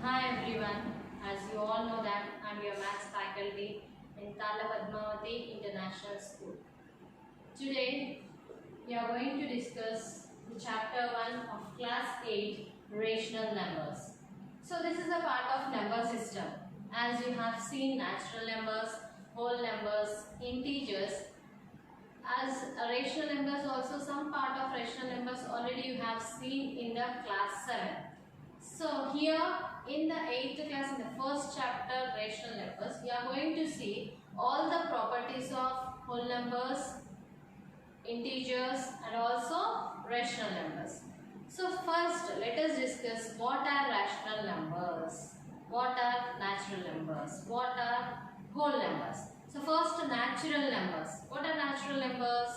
Hi everyone, as you all know that I am your maths faculty in Tala Padmavati International School. Today we are going to discuss the chapter 1 of class 8 rational numbers. So this is a part of number system. As you have seen natural numbers, whole numbers, integers. As rational numbers also some part of rational numbers already you have seen in the class 7. So here in the 8th class, in the first chapter rational numbers, we are going to see all the properties of whole numbers, integers and also rational numbers. So first let us discuss what are rational numbers, what are natural numbers, what are whole numbers. So first natural numbers. What are natural numbers?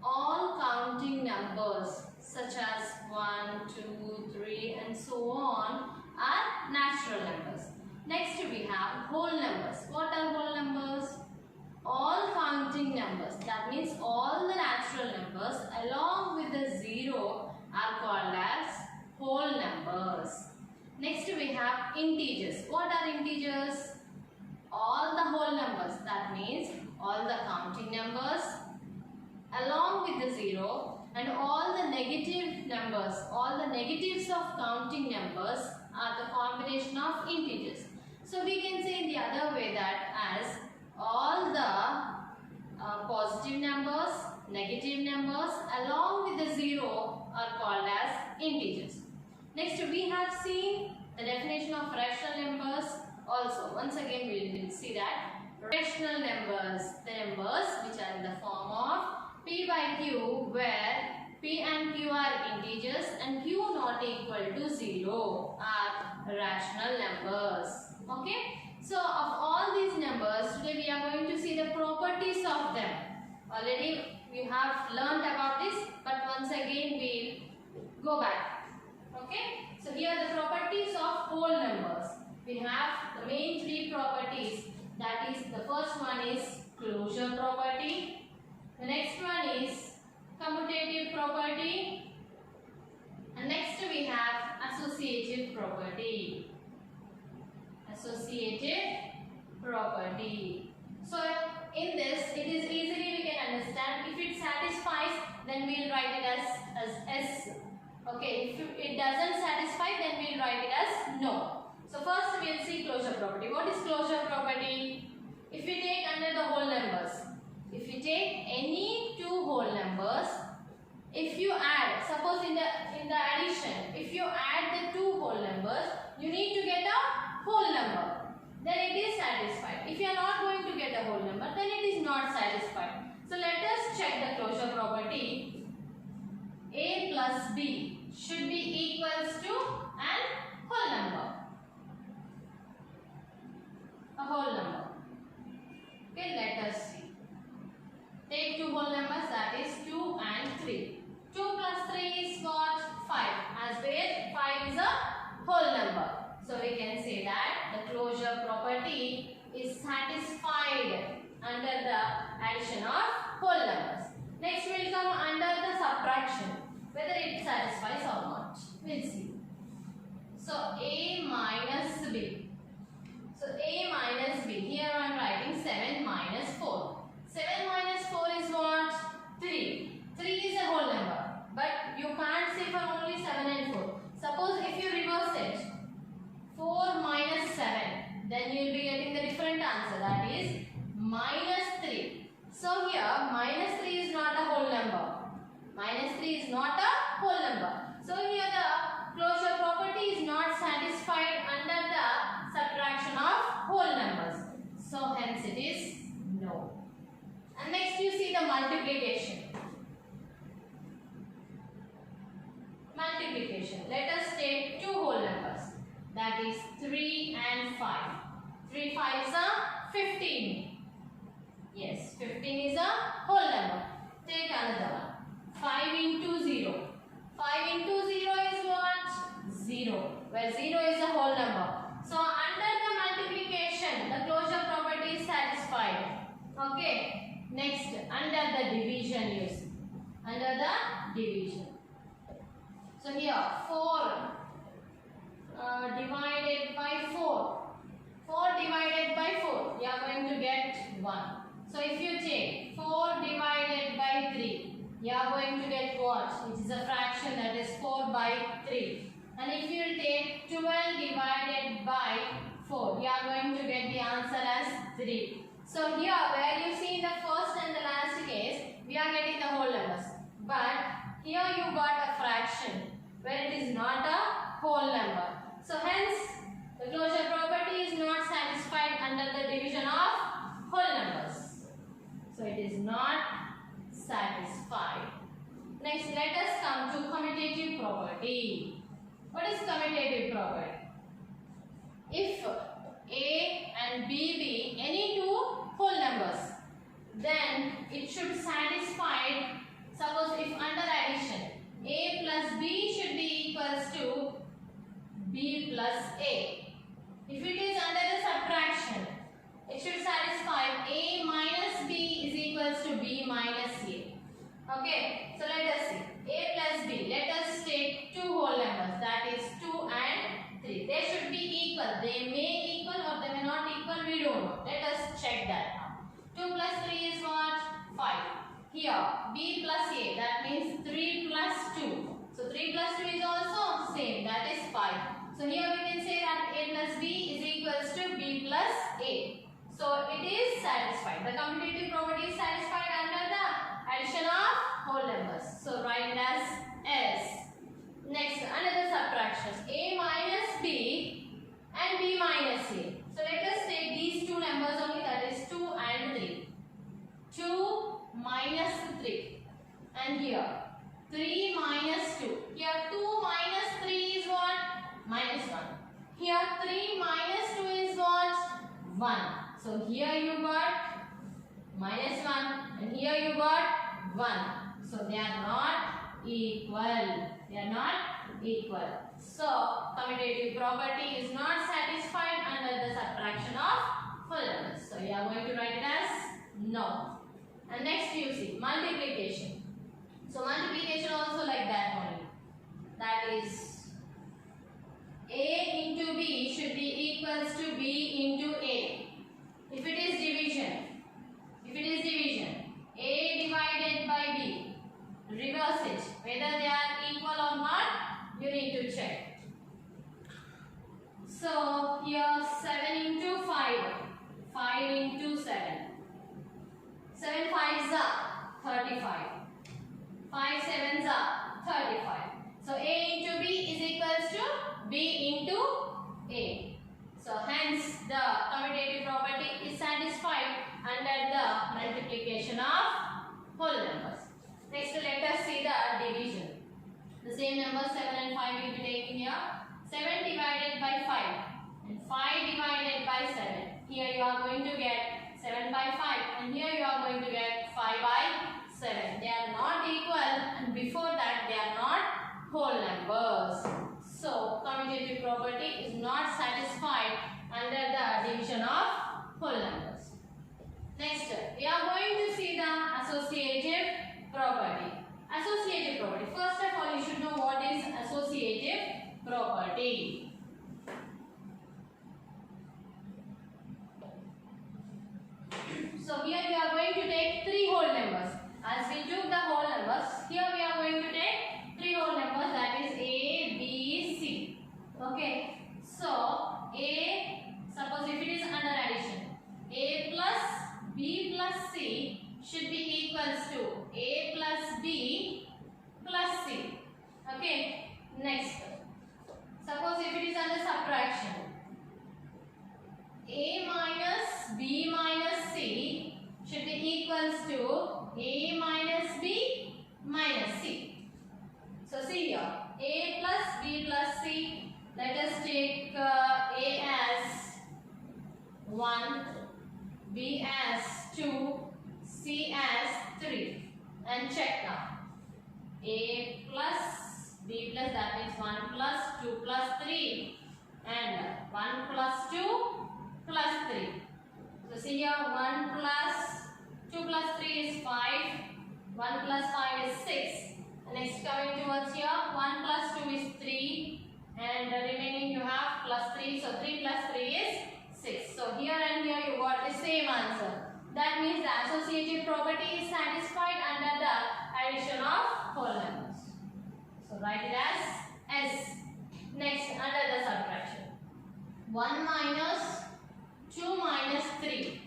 All counting numbers such as 1, 2, 3 and so on are natural numbers. Next we have whole numbers. What are whole numbers? All counting numbers. That means all the natural numbers along with the zero are called as whole numbers. Next we have integers. What are integers? All the whole numbers. That means all the counting numbers along with the zero and all the negative numbers, all the negatives of counting numbers are the combination of integers. So we can say the other way that as all the positive numbers, negative numbers along with the zero are called as integers. Next we have seen the definition of rational numbers also. Once again we will see that rational numbers, the numbers which are in the form of P by Q where P and Q are integers and Q not equal to 0 are rational numbers. Okay. So of all these numbers today we are going to see the properties of them. Already we have learnt about this but once again we will go back. Okay. So here are the properties of whole numbers. We have the main three properties. That is the first one is closure property. The next one is commutative property and next we have associative property. Associative property. So in this it is easily we can understand. If it satisfies then we will write it as S. Okay, if it doesn't satisfy then we will write it as no. So first we will see closure property. What is closure property? If we take under the whole numbers, if you take any two whole numbers, if you add, suppose in the addition, if you add the two whole numbers, you need to get a whole number. Then it is satisfied. If you are not going to get a whole number, then it is not satisfied. So let us check the closure property. A plus B should be equals to an whole number. A whole number. Okay, let us see. Take two whole numbers, that is 2 and 3. 2 plus 3 is what? 5. As where 5 is a whole number. So we can say that the closure property is satisfied under the addition of whole numbers. Next we will come under the subtraction, whether it satisfies or not. We will see. So A minus B. So A minus B. Here I am writing 7 minus 4. 7 minus 4 is what? 3. 3 is a whole number. But you can't say for only 7 and 4. Suppose if you reverse it, 4 minus 7, then you will be getting the different answer. That is minus 3. So here minus 3 is not a whole number. Minus 3 is not a whole number. So here the closure property is not satisfied under the subtraction of whole numbers. So hence it is no. And next you see the multiplication. Multiplication. Let us take two whole numbers. That is 3 and 5. 3 5s are 15. Yes, 15 is a whole number. Take another one. 5 into 0. 5 into 0 is what? 0. Where 0 is a whole number. So under the multiplication, the closure property is satisfied. Okay. Next, under the division you see. Under the division. So here 4 divided by 4. 4 divided by 4, you are going to get 1. So if you take 4 divided by 3, you are going to get what? It is a fraction, that is 4 by 3. And if you will take 12 divided by 4, you are going to get the answer as 3. So here where you see the first and the last case, we are getting the whole numbers. But here you got a fraction where it is not a whole number. So hence the closure property is not satisfied under the division of whole numbers. So it is not satisfied. Next, let us come to commutative property. What is commutative property? If A and B be any two whole numbers, then it should satisfy. Suppose if under addition, A plus B should be equals to B plus A. If it is under the subtraction, it should satisfy A minus B is equals to B minus A. Okay, so let us see. A plus B. Let us take two whole numbers, that is 2 and 3. They should be equal. They may equal or they may not equal, we don't know. Let us check that now. 2 plus 3 is what? 5. Here, B plus A, that means 3 plus 2. So 3 plus 2 is also same, that is 5. So here we can say that A plus B is equals to B plus A. So it is satisfied. The commutative property is satisfied under the addition of whole numbers. So write it as S. Next, another subtractions. A minus B and B minus A. So let us take these two numbers only, that is 2 and 3. 2 minus 3. And here 3 minus 2. Here 2 minus 3 is what? Minus 1. Here 3 minus 2 is what? 1. So here you got minus 1 and here you got 1. So they are not equal. They are not equal. So commutative property is not satisfied under the subtraction of whole numbers. So you are going to write it as no. And next you see multiplication. So multiplication also like that only. That is A into B should be equals to B into A. If it is division, A divided by B, reverse it. Whether they are equal or not, you need to check. So here 7 into 5, 5 into 7. 7 5s are 35. 5 7s are 35. So A into B is equals to B into A. So hence the commutative property is satisfied under the multiplication of whole numbers. Next let us see the division. The same numbers 7 and 5 will be taken here. 7 divided by 5 and 5 divided by 7. Here you are going to get 7 by 5 and here you are going to get 5 by 7. They are not equal and before that they are not whole numbers. So commutative property is not satisfied under the division of whole numbers. Next, we are going to see the associative property. Associative property. First of all, you should know what is associative property. So here we are going to take three whole numbers. As we took the whole numbers, here we are going to take three whole numbers, that is A, B, C. Okay. So A, suppose if it is under addition, A plus B plus C should be equals to A plus B plus C. Okay. Next, suppose if it is under subtraction, A minus B minus C should be equals to A minus B minus C. So see here, A plus B plus C, let us take A as 1, B as 2, C as 3 and check now. A plus B plus, that means 1 plus 2 plus 3 and 1 plus 2 plus 3. So see here, 1 plus 2 plus 3 is 5, 1 plus 5 is 6. Next coming towards here, 1 plus 2 is 3 and remaining you have So 3 plus 3 is 6. So here and here you got the same answer. That means the associative property is satisfied under the addition of whole numbers. So write it as S. Next, under the subtraction. 1 minus 2 minus 3.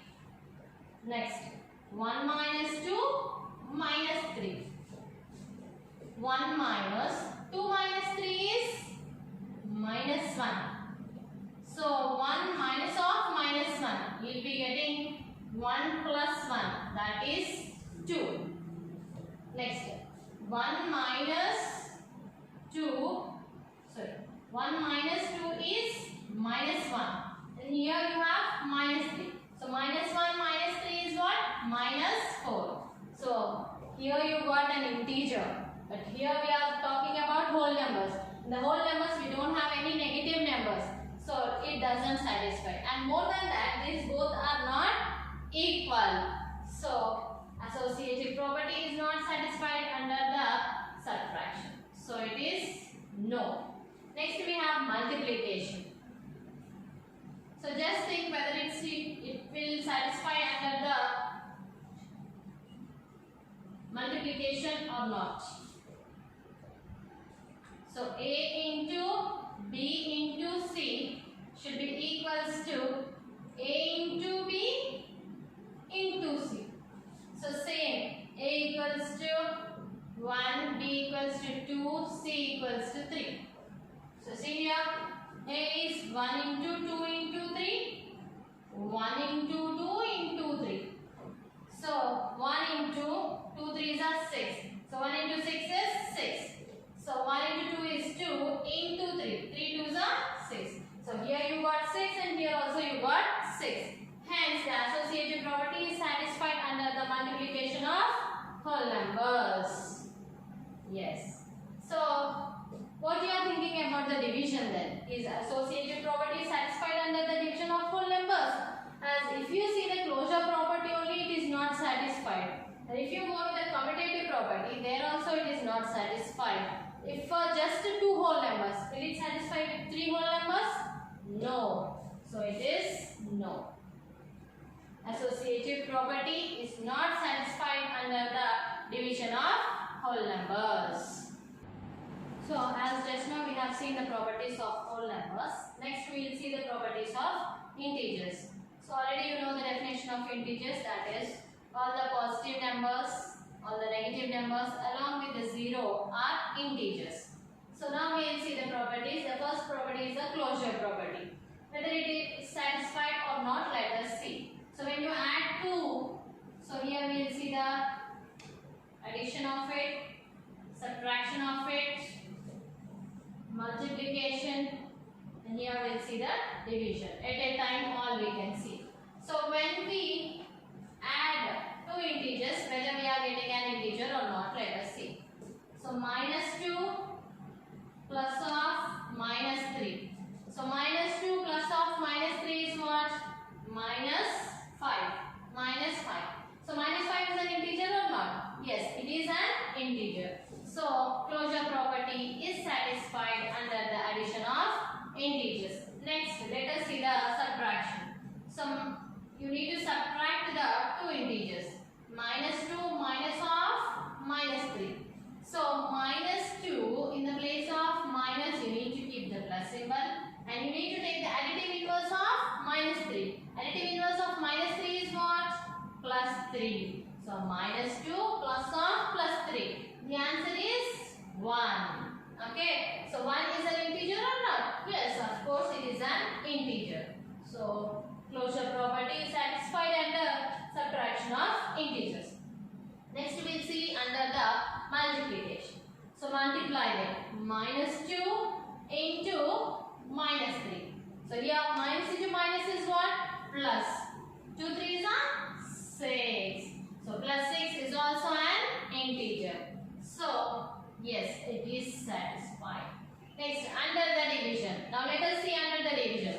Next, 1 minus 2 minus 3. 1 minus 2 minus 3 is minus 1. So 1 minus of minus 1. You will be getting 1 plus 1. That is 2. Next, 1 minus 2. Sorry. 1 minus 2 is minus 1. And here you have minus 3. So minus 1 minus 3 is what? Minus 4. So here you got an integer. But here we are talking about whole numbers. In the whole numbers we don't have any negative numbers. So it doesn't satisfy. And more than that, these both are not equal. So associative property is not satisfied under the subtraction. So it is no. Next we have multiplication. So just think whether it will satisfy under the multiplication or not. So A into B into C should be equals to A into B into C. So same, A equals to 1, B equals to 2, C equals to 3. So see here, A is 1 into 2 into 3, 1 into 2 into 3. So 1 into 2 3s are 6. So 1 into 6 is 6. So 1 into 2 is 2 into 3. 3 2s are 6. So here you got 6 and here also you got 6. Hence the associative property is satisfied under the multiplication of whole numbers. Yes. So what you are thinking about the division then? Is associative property satisfied under the division of whole numbers? As if you see the closure property only, it is not satisfied. And if you go to the commutative property, there also it is not satisfied. If for just 2 whole numbers, will it satisfy with 3 whole numbers? No. So it is no. Associative property is not satisfied under the division of whole numbers. So as just now we have seen the properties of whole numbers. Next we will see the properties of integers. So already you know the definition of integers, that is all the positive numbers, all the negative numbers along with the 0 are integers. So now we will see the properties. The first property is the closure property. Whether it is satisfied or not, let us see. So when you add 2, so here we will see the addition of it, subtraction of it, multiplication, and here we will see the division. At a time all we can see. So when we add 2 integers, whether we are getting an integer or not, let us see. So minus 2 plus of minus 3. So minus 2 plus of minus 3 is what? Minus 5. Minus 5. So minus 5 is an integer or not? Yes, it is an integer. So closure property is satisfied under the addition of integers. Next, let us see the subtraction. So you need to subtract the 2 integers. Minus 2 minus of minus 3. So minus 2, in the place of minus you need to keep the plus symbol, and you need to take the additive inverse of minus 3. Additive inverse of minus 3 is what? Plus 3. So minus 2 plus of plus 3. The answer is 1. Okay. So 1 is an integer or not? Yes, of course it is an integer. So closure property is satisfied under subtraction of integers. Next we will see under the multiplication. So multiply them. Minus 2 into minus 3. So here minus into minus is what? Plus. 2 3s are 6. So plus 6 is also an integer. So yes, it is satisfied. Next, under the division. Now let us see under the division.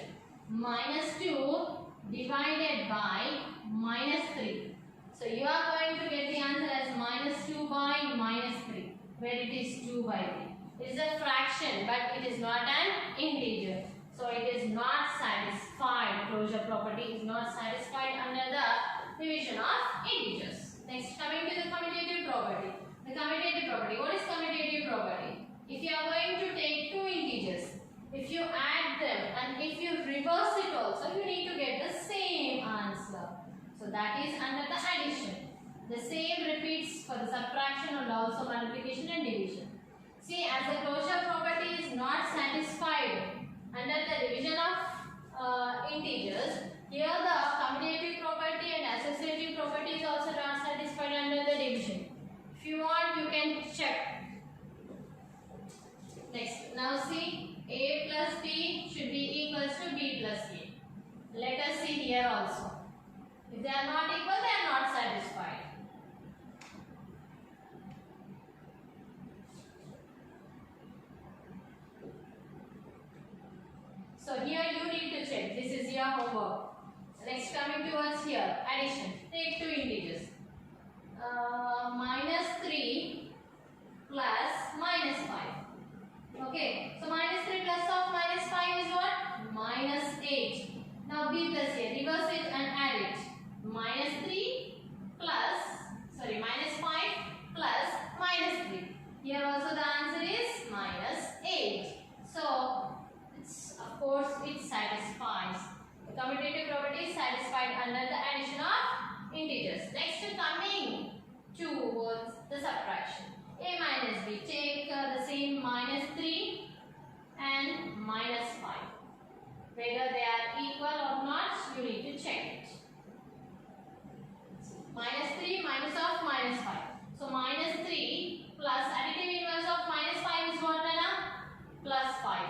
Minus 2 divided by minus 3. So you are going to get the answer as minus 2 by minus 3, where it is 2 by 3. It is a fraction, but it is not an integer. So it is not satisfied. Closure property is not satisfied under the division of integers. Next, coming to the commutative property. The commutative property. What is commutative property? If you are going to take two integers, if you add them and if you reverse it also, you need to get the same answer. So that is under the addition. The same repeats for the subtraction and also multiplication and division. See, as the closure property is not satisfied under the division of integers, here the commutative property and associative property is also not satisfied under the division. If you want, you can check. Next, now see, a plus b should be equals to b plus a. Let us see here also. If they are not equal, they are not satisfied. So here you need to check. This is your homework. Next, coming towards here, addition. Take two integers. Minus 3 plus minus 5. Okay. So minus 3 plus of minus 5 is what? Minus 8. Now b plus a. Reverse it and add it. Minus 3 plus, minus 5 plus minus 3. Here also the answer is minus 8. So of course, it satisfies. The commutative property is satisfied under the addition of integers. Next, coming towards the subtraction. A minus b. Take the same minus 3 and minus 5. Whether they are equal or not, you need to check it. Minus 3 minus of minus 5. So minus 3 plus additive inverse of minus 5 is what, Nana? Plus 5.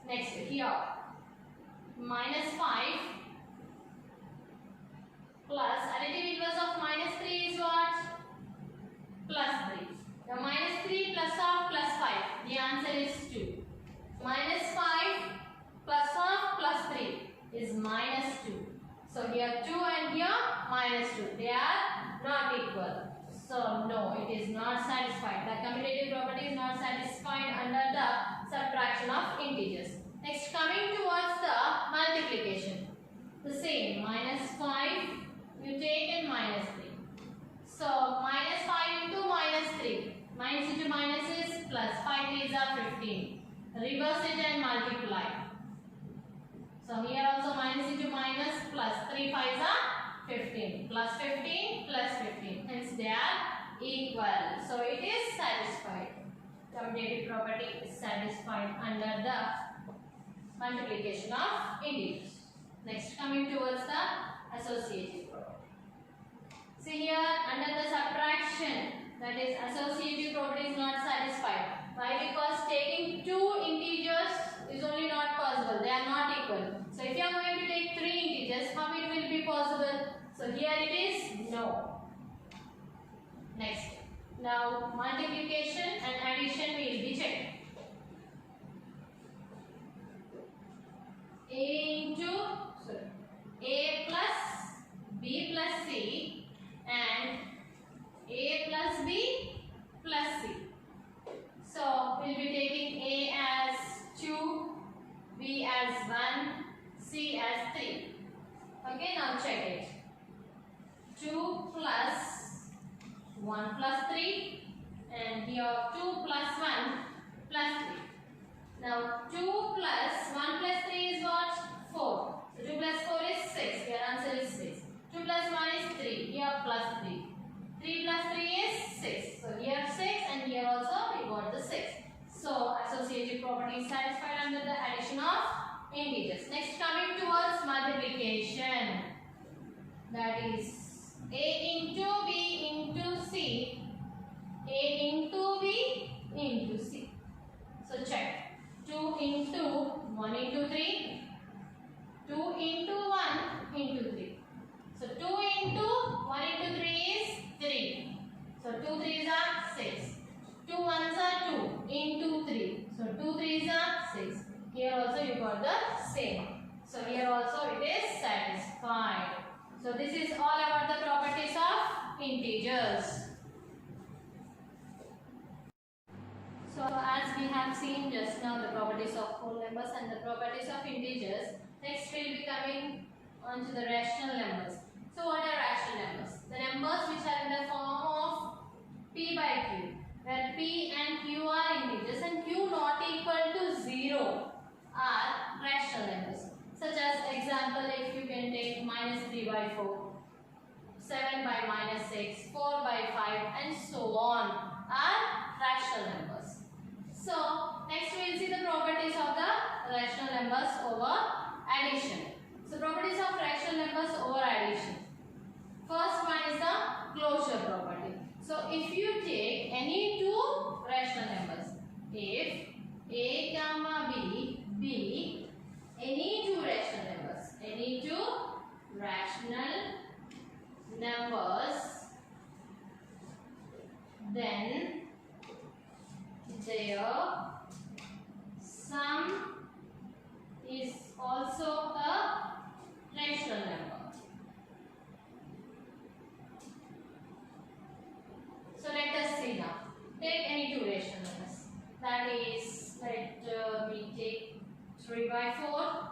Next, here, minus 5 plus additive inverse of minus 3 is what? Plus 3. The minus 3 plus of plus 5, the answer is 2. Minus 5 plus of plus 3 is minus 2. So here 2 and here minus 2. They are not equal. So no, it is not satisfied. The commutative property is not satisfied under the subtraction of integers. Next, coming towards the multiplication. The same, minus 5 you take and minus 3. So minus 5 into minus 3. Minus into minus is plus. 5 3s are 15. Reverse it and multiply. So here also minus into minus plus. 3 5s are 15. Plus 15 plus 15. Hence they are equal. So it is satisfied. Commutative property is satisfied under the multiplication of integers. Next, coming towards the associative property. See here, under the subtraction, that is associative property is not satisfied. Why? Because taking two integers is only not possible. They are not equal. So if you are going to take three integers, how it will be possible? So here it is no. Next, now multiplication and addition will be checked. A plus b plus c and a plus b plus c. So we'll be taking a as 2, b as 1, c as 3. Okay, now check it. 2 plus 1 plus 3 and here 2 plus 1 plus 3. Now 2 plus 1 plus 3 is what? 4. So 2 plus 4 is 6. Your answer is 6. 2 plus 1 is 3. Here plus 3. 3 plus 3 is 6. So here 6 and here also we got the 6. So associative property is satisfied under the addition of integers. Next, coming towards multiplication. That is a into b into c. A into b into c. So check. 2 into 1 into 3. 2 into 1 into 3. So 2 into 1 into 3 is 3. So 2 3s are 6. 2 1s are 2 into 3. So 2 3s are 6. Here also you got the same. So here also it is satisfied. So this is all about the properties of integers. So as we have have seen just now the properties of whole numbers and the properties of integers. Next we will be coming on to the rational numbers. So what are rational numbers? The numbers which are in the form of p by q, where p and q are integers and q not equal to 0 are rational numbers. Such as example, if you can take minus 3 by 4, 7 by minus 6, 4 by 5 and so on are rational numbers. So next we will see the properties of the rational numbers over addition. So properties of rational numbers over addition. First one is the closure property. So if you take any two rational numbers, if a comma b be any two rational numbers, then their sum is also a rational number. So let us see now. Take any two rational numbers. That is, let me take 3 by 4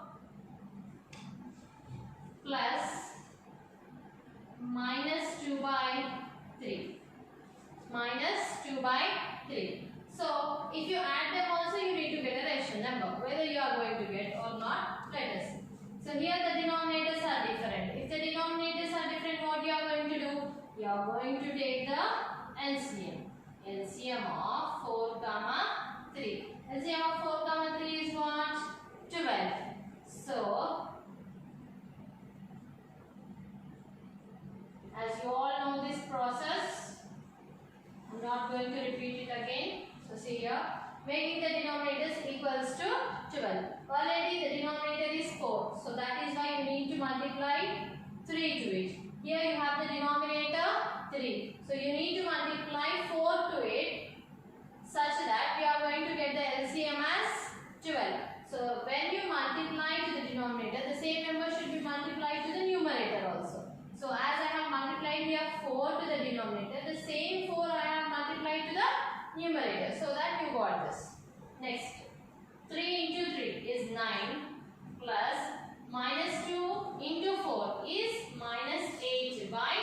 plus minus 2 by 3. Minus 2 by 3. So if you add them also, you need to get a rational number. Whether you are going to get or not, let us see. So here the denominators are different. If the denominators are different, what you are going to do? You are going to take the LCM. LCM of 4 comma 3. LCM of 4 comma 3 is what? 12. So as you all know this process, I am not going to repeat it again. So see here, making the denominators equals to 12. Already the denominator is 4. So that is why you need to multiply 3 to it. Here you have the denominator 3. So you need to multiply 4 to it such that we are going to get the LCM as 12. So when you multiply to the denominator, the same number should be multiplied to the numerator also. So as I have multiplied here 4 to the denominator, the same 4 I have multiplied to the numerator. So that you got this. Next, 3 into 3 is 9 plus minus 2 into 4 is minus 8 by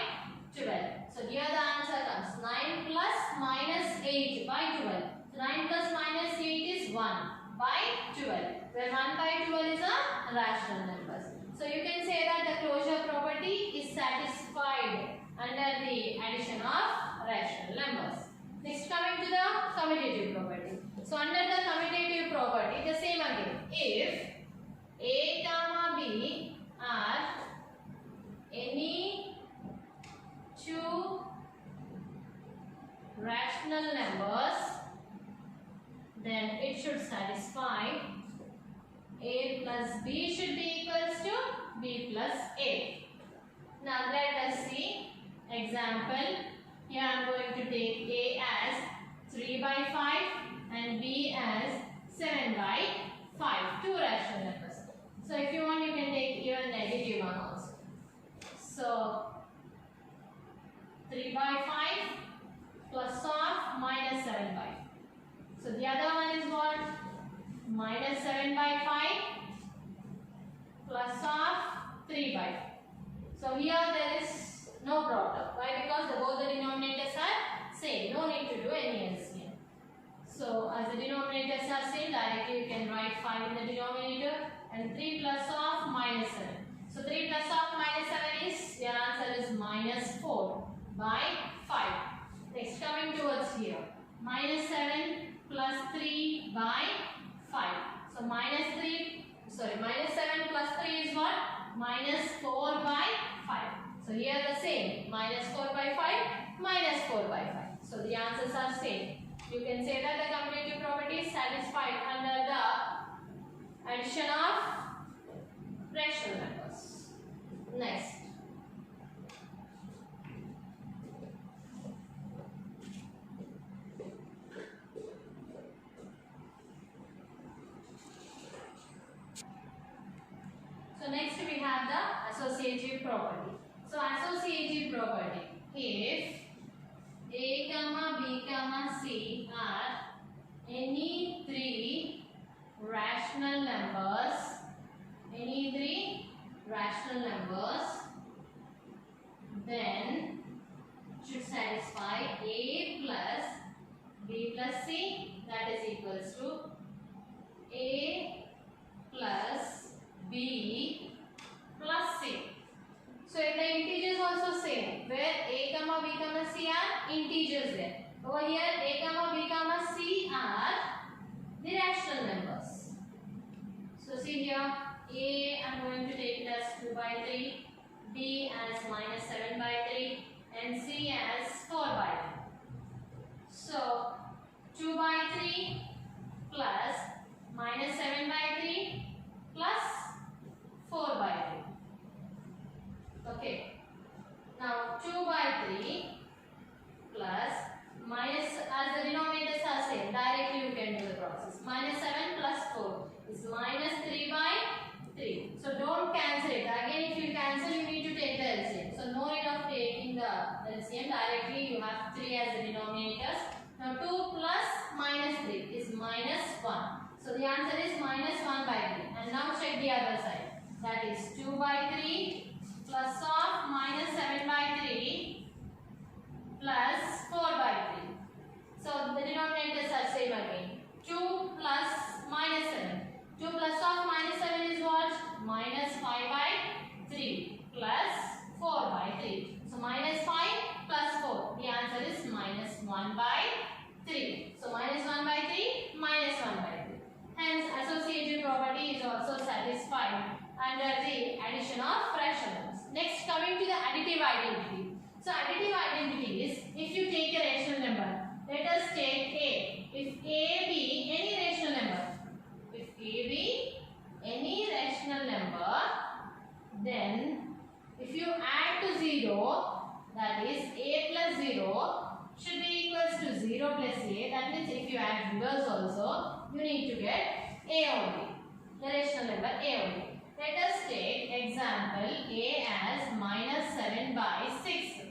12. So here the answer comes 9 plus minus 8 by 12. So 9 plus minus 8 is 1 by 12. Where 1 by 12 is a rational number. So you can say that the closure property is satisfied under the addition of rational numbers. Next, coming to the commutative property. So under the commutative property, the same again. If a comma b are any two rational numbers, then it should satisfy a plus b should be equals to b plus a. Now let us see example. Here I am going to take a as 3 by 5 and b as 7 by 5. Two rational numbers. So if you want, you can take even negative one also. So 3 by 5 plus of minus 7 by 5. So the other one is what? Minus 7 by 5 plus of 3 by 5. So here there is no problem. Why? Because both the denominators are same. No need to do any LCM. So as the denominators are same, directly you can write 5 in the denominator and 3 plus of minus 7. So 3 plus of minus 7 is, your answer is minus 4 by 5. Next, coming towards here. Minus 7 plus 3 by 5. So minus 7 plus 3 is what? Minus 4 by 5. So here the same. Minus 4 by 5, minus 4 by 5. So the answers are same. You can say that the commutative property is satisfied under the addition of rational numbers. Next. So next we have the associative property. So associative property, if a comma b comma c are any three rational numbers, then should satisfy a plus b plus c, that is equals to a plus b plus c. So in the integers also same, where a comma b comma c are integers there. Over here a comma b comma c are the rational numbers. So see here, a I am going to take it as 2 by 3, b as minus 7 by 3 and c as 4 by 3. So 2 by 3 plus minus 7 by 3 plus 4 by 3. Okay. Now 2 by 3 plus minus, as the denominators are same, directly you can do the process. Minus 7 plus 4 is minus 3 by 3. So don't cancel it. Again, if you cancel, you need to take the LCM. So no need of taking the LCM. Directly you have 3 as the denominators. Now 2 plus minus 3 is minus 1. So the answer is minus 1 by 3. And now check the other side. That is 2 by 3 plus of minus 7 by 3 plus 4 by 3. So the denominators are same again. 2 plus minus 7. 2 plus of minus 7 is what? Minus 5 by 3 plus 4 by 3. So minus 5 plus 4. The answer is minus 1 by 3. So minus 1 by 3, minus 1 by 3. Hence associative property is also satisfied under the addition of fraction numbers. Next, coming to the additive identity. So additive identity is, if you take a rational number, let us take a. If a be any rational number, if a be any rational number, then if you add to 0, that is a plus 0 should be equals to 0 plus a. That means if you add reverse also, you need to get a only, the rational number a only. Let us take example a as minus 7 by 6.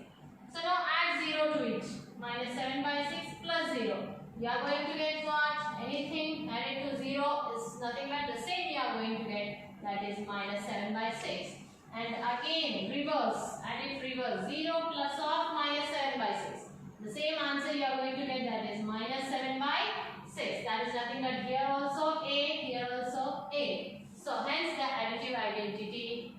So now add 0 to it. Minus 7 by 6 plus 0. You are going to get what? Anything added to 0 is nothing but the same you are going to get. That is minus 7 by 6. And again reverse. Add it reverse. 0 plus of minus 7 by 6. The same answer you are going to get, that is minus 7 by 6. That is nothing but here also a, here also a. So hence the additive identity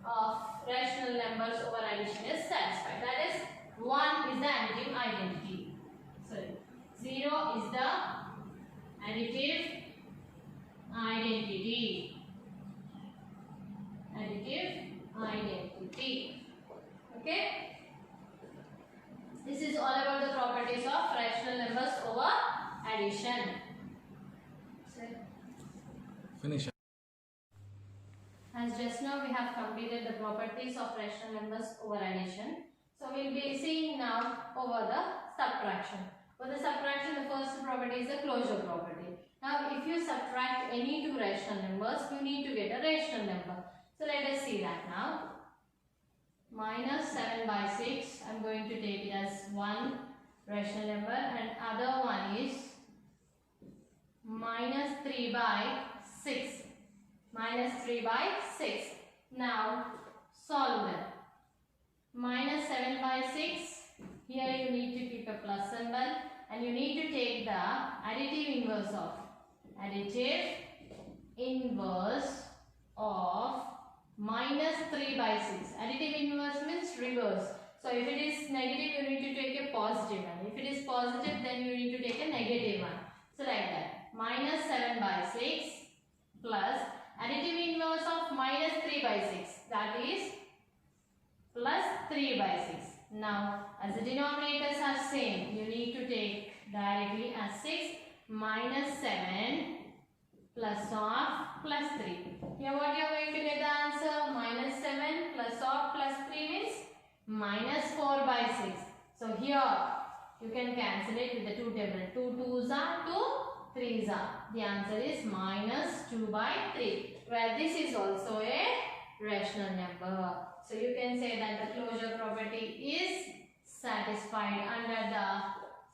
of rational numbers over addition is satisfied. That is 1 is the additive identity. Sorry, 0 is the additive identity. Additive identity. Okay. This is all about the properties of rational numbers over addition. Finish. As just now we have completed the properties of rational numbers over addition. So we will be seeing now over the subtraction. For the subtraction, the first property is the closure property. Now if you subtract any two rational numbers, you need to get a rational number. So let us see that now. Minus 7 by 6, I am going to take it as one rational number, and other one is minus 3 by 6. Minus 3 by 6. Now solve them. Minus 7 by 6. Here you need to keep a plus symbol, and you need to take the additive inverse of. Additive inverse of minus 3 by 6. Additive inverse means reverse. So if it is negative, you need to take a positive one. If it is positive, then you need to take a negative one. So like that. Minus 7 by 6 plus additive inverse of minus 3 by 6. That is plus 3 by 6. Now as the denominators are same, you need to take directly as 6 minus 7 plus of plus 3. Here what you are going to get the answer? Minus 7 plus of plus 3 means minus 4 by 6. So here you can cancel it with the two tables. 2 2s are 2 3s are. The answer is minus 2 by 3. Where this is also a rational number. So you can say that the closure property is satisfied under the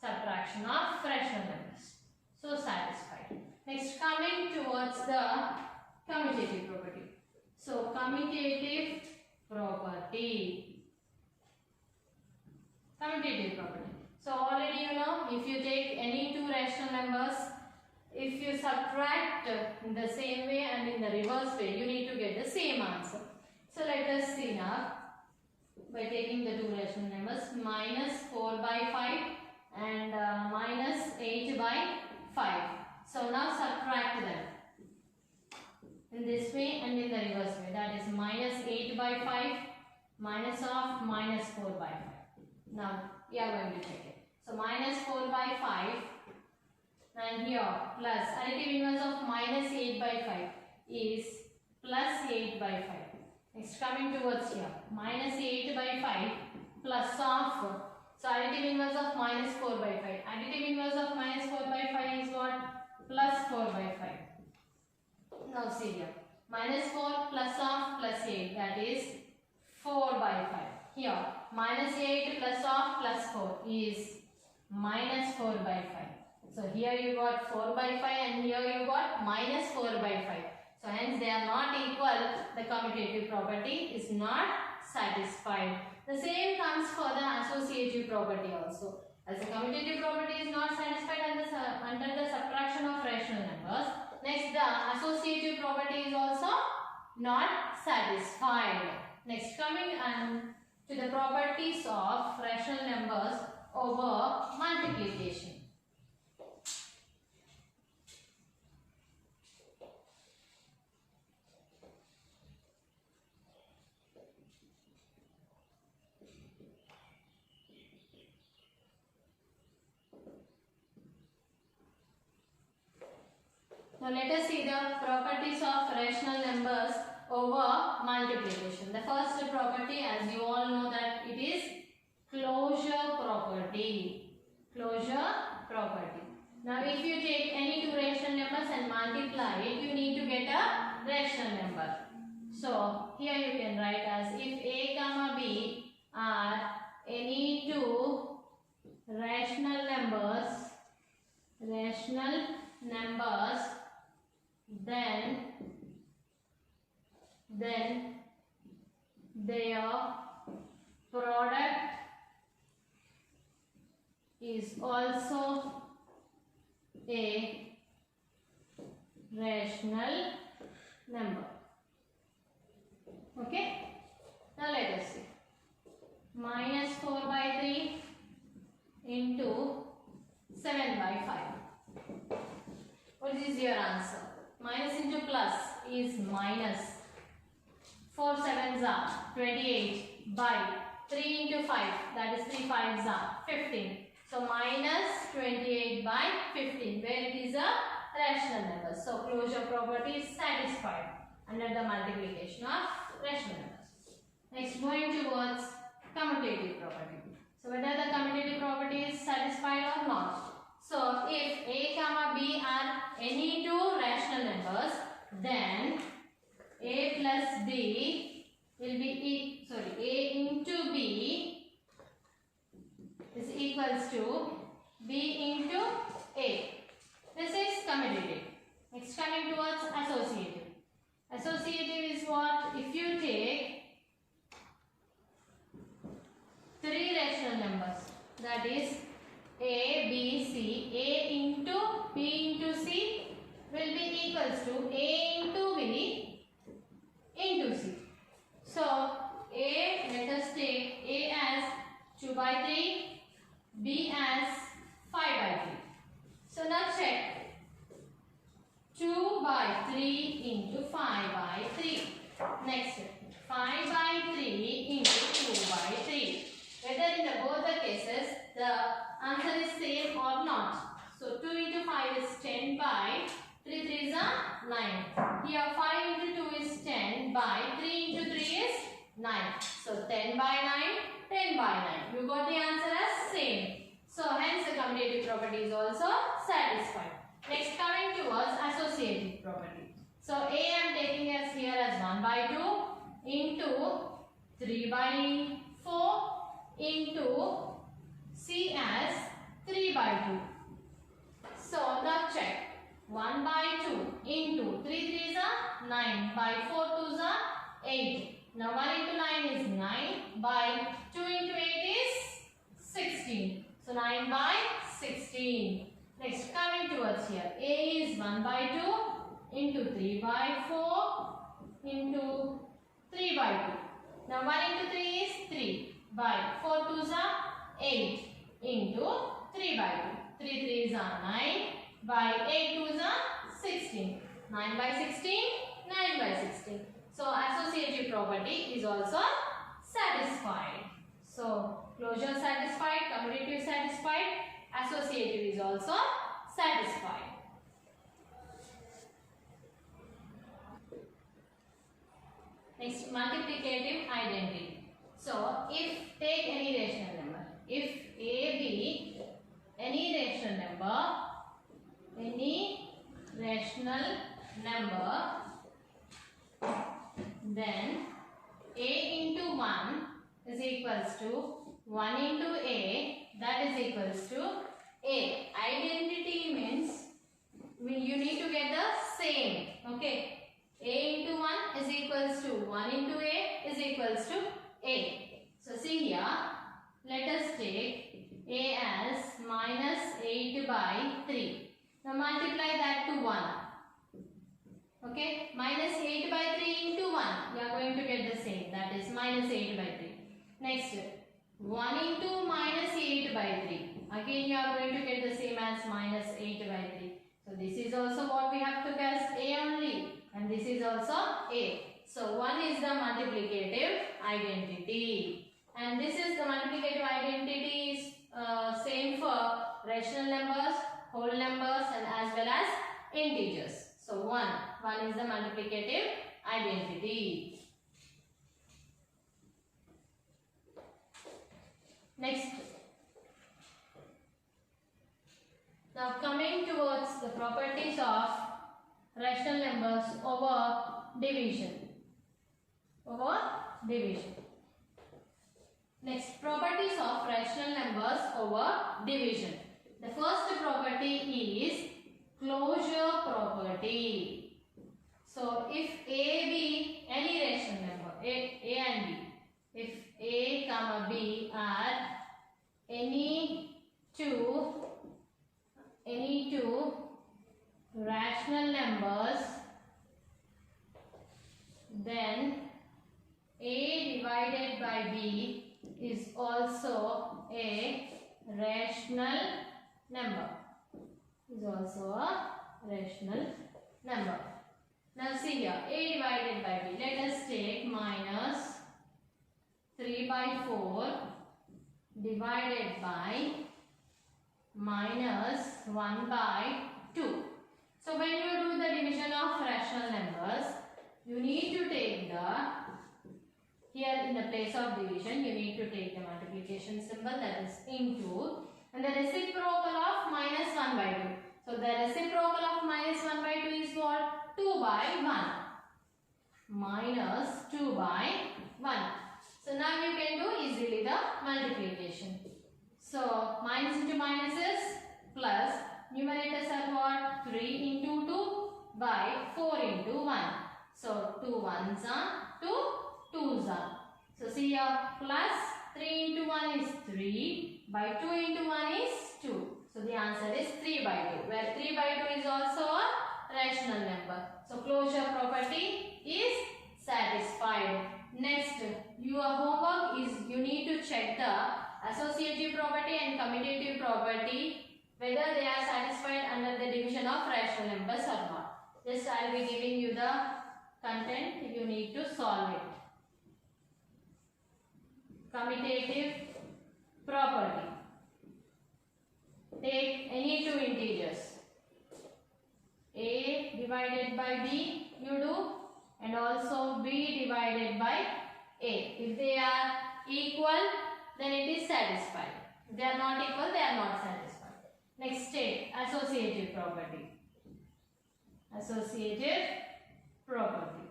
subtraction of rational numbers. So satisfied. Next, coming towards the commutative property. So commutative property. Commutative property. So already you know, if you take any two rational numbers, if you subtract in the same way and in the reverse way, you need to get the same answer. So let us see now, by taking the two rational numbers, minus 4 by 5 and minus 8 by 5. So now subtract them in this way and in the reverse way. That is minus 8 by 5 minus of minus 4 by 5. Now we are going to check it. So minus 4 by 5 and here plus additive inverse of minus 8 by 5 is plus 8 by 5. Next, coming towards here, minus 8 by 5 plus of, so additive inverse of minus 4 by 5. Additive inverse of minus 4 by 5 is what? Plus 4 by 5. Now see here, minus 4 plus of plus 8, that is 4 by 5. Here, minus 8 plus of plus 4 is minus 4 by 5. So here you got 4 by 5 and here you got minus 4 by 5. So hence they are not equal. The commutative property is not satisfied. The same comes for the associative property also. As the commutative property is not satisfied under the subtraction of rational numbers. Next, the associative property is also not satisfied. Next, coming to the properties of rational numbers over multiplication. Now let us see the properties of rational numbers over multiplication. The first property, as you all know, that it is closure property. Closure property. Now if you take any two rational numbers and multiply it, you need to get a rational number. So here you can write as if A comma B are any two rational numbers, then their product is also a rational number. Okay. Now let us see. Minus 4 by 3 into 7 by 5. What is your answer? Minus into plus is minus. 4 sevens are 28 by 3 into 5, that is 3 fives are 15. So minus 28 by 15, where it is a rational number. So closure property is satisfied under the multiplication of rational numbers. Next, going towards commutative property. So whether the commutative property is satisfied or not. So if A comma B are any two rational numbers, then A plus B will be A into B is equals to B into A. This is commutative. Next, coming towards associative. Associative is what? If you take three rational numbers, that is A, B, C, A into B into C will be equals to A into B into C. So A, let us take A as 2 by 3, B as 5 by 3. So now check 2 by 3 into 5 by 3. Next, 5 by 3 into 2 by 3. Whether in both the cases the answer is same or not. So 2 into 5 is 10 by 3 3s are 9. Here 5 into 2 is 10 by 3 into 3 is 9. So 10 by 9, 10 by 9. You got the answer as same. So hence the commutative property is also satisfied. Next, coming towards associative property. So A I am taking as here as 1 by 2 into 3 by 4 into C as 3 by 2. So now check. 1 by 2 into 3 3s are 9 by 4 2s are 8. Now 1 into 9 is 9 by 2 into 8 is 16. So 9 by 16. Next, coming towards here, A is 1 by 2 into 3 by 4 into 3 by 2. Now 1 into 3 is 3 by 4 2s are 8 into 3 by 2. 3 3s are 9 by 8 2s are 16. 9 by 16, 9 by 16. So associative property is also satisfied. So closure satisfied, commutative satisfied, associative is also satisfied. Next, multiplicative identity. So if take any rational number, if A be any rational number, then A into 1 is equals to 1 into A, that is equals to A. Identity means you need to get the same. Okay. A into 1 is equals to 1 into A is equals to A. So see here, let us take A as minus 8 by 3. Now multiply that to 1. Okay, minus 8 by 3 into 1. You are going to get the same. That is minus 8 by 3. Next, 1 into minus 8 by 3. Again you are going to get the same as minus 8 by 3. So this is also what we have to guess, A only. And this is also A. So 1 is the multiplicative identity. And this is the multiplicative identity is same for rational numbers, whole numbers, and as well as integers. So 1 is the multiplicative identity. Next. Now coming towards the properties of rational numbers over division. Next, properties of rational numbers over division. The first property is closure property. So if A be any rational number, A and B, if A comma B are any two rational numbers, then A divided by B is also a rational number. Now see here, A divided by B. Let us take minus 3 by 4 divided by minus 1 by 2. So when you do the division of rational numbers, you need to take here in the place of division, you need to take the multiplication symbol, that is into, and the reciprocal of minus 1 by 2. So the reciprocal of minus 1 by 2 is what? 2 by 1. Minus 2 by 1. So now you can do easily the multiplication. So minus into minus is plus, numerators are what? 3 into 2 by 4 into 1. So 2 1s are 2 2s are. So see here, plus 3 into 1 is 3, by 2 into 1 is 2. So the answer is 3 by 2, where 3 by 2 is also a rational number. So closure property is satisfied. Next, your homework is you need to check the associative property and commutative property, whether they are satisfied under the division of rational numbers or not. Just I will be giving you the content, you need to solve it. Commutative property. Take any two integers. A divided by B you do, and also B divided by A. If they are equal, then it is satisfied. If they are not equal, they are not satisfied. Next, take associative property. Associative property.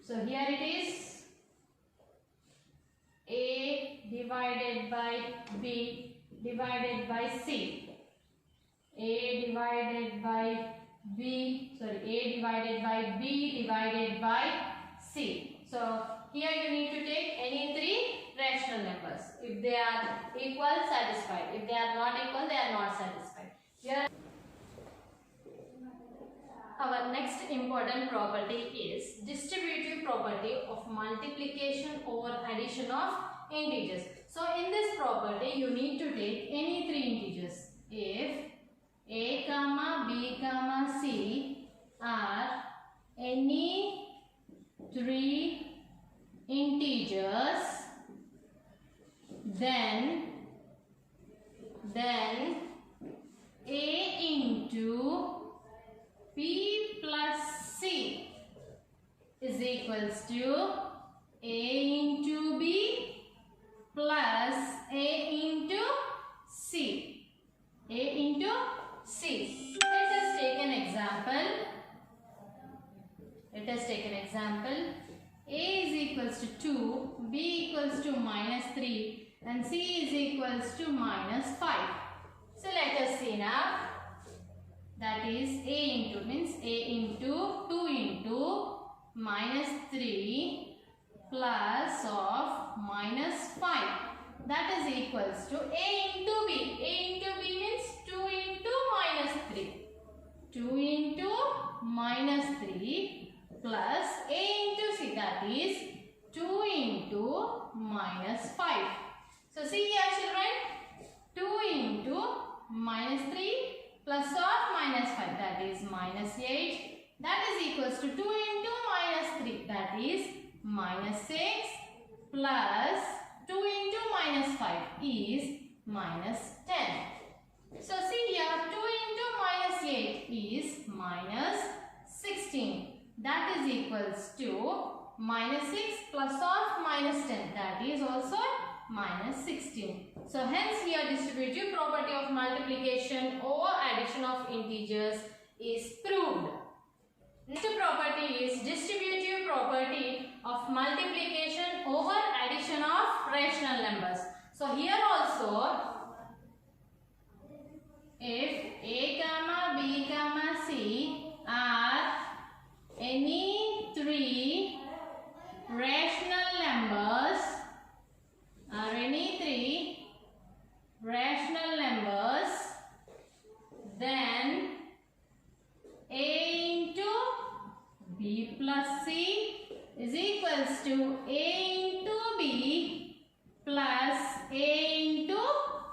So here it is A divided by B divided by C. A divided by B, sorry, A divided by B divided by C. So here you need to take any three rational numbers. If they are equal, satisfied. If they are not equal, they are not satisfied. Here our next important property is distributive property of multiplication over addition of integers. So in this property you need to take any three integers. If A comma B comma C are any three integers, then A into B plus C is equals to A into B plus A into C. A into C. Let us take an example. A is equals to 2, B equals to minus 3 and C is equals to minus 5. So let us see now. That is A into means A into 2 into minus 3 plus of minus 5. That is equals to A into B. A into B means 2 into minus 3. 2 into minus 3 plus A into C, that is 2 into minus 5. So see here children, 2 into minus 3 plus of minus 5, that is minus 8. That is equals to 2 into minus 3, that is minus 6 plus 2 into minus 5 is minus 10. So see here, 2 into minus 8 is minus 16. That is equals to minus 6 plus of minus 10, that is also minus 16. So hence here distributive property of multiplication over addition of integers is proved. Next property is distributive property of multiplication over addition of rational numbers. So here also, if A comma B comma C are any three rational numbers, then A into B plus C is equals to A into B plus A into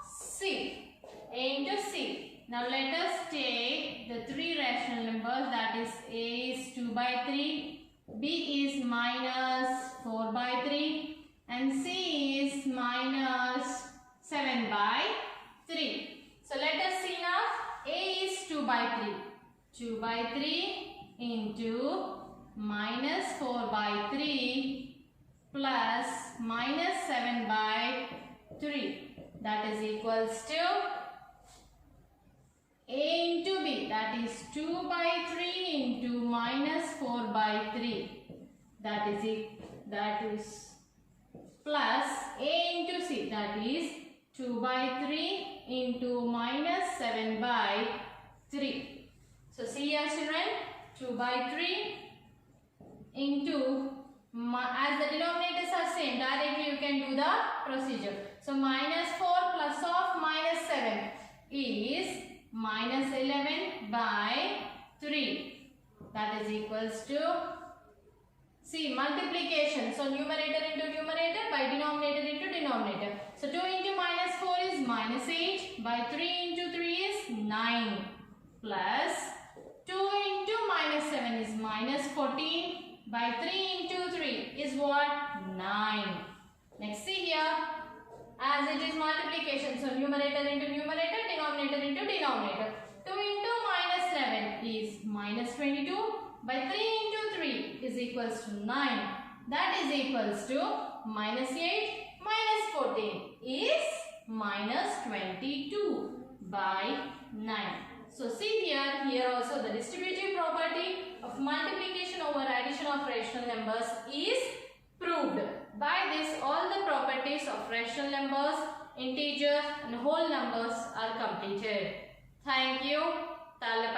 C. A into C. Now let us take the three rational numbers, that is A is 2 by 3, B is minus 4 by 3 and C is minus 7 by 3. So let us see now. A is 2 by 3. 2 by 3 into minus 4 by 3 plus minus 7 by 3. That is equals to A into B, that is 2 by 3 into minus 4 by 3. That is plus A into C, that is 2 by 3 into minus 7 by 3. So see here children, 2 by 3 into, as the denominators are same, directly you can do the procedure. So minus 4 plus of minus 7 is minus 11 by 3. That is equals to, see, multiplication. So numerator into numerator by denominator into denominator. So 2 into minus 4 is minus 8 by 3 into 3 is 9 plus 2 into minus 7 is minus 14 by 3 into 3 is what? 9. Next see here, as it is multiplication, so numerator into numerator, denominator into denominator. 2 into minus 11 is minus 22 by 3 into 3 is equals to 9. That is equals to minus 8 minus 14 is minus 22 by 9. So see here also the distributive property of multiplication over addition of rational numbers is proved. By this all the properties of rational numbers, integers and whole numbers are completed. Thank you. Tala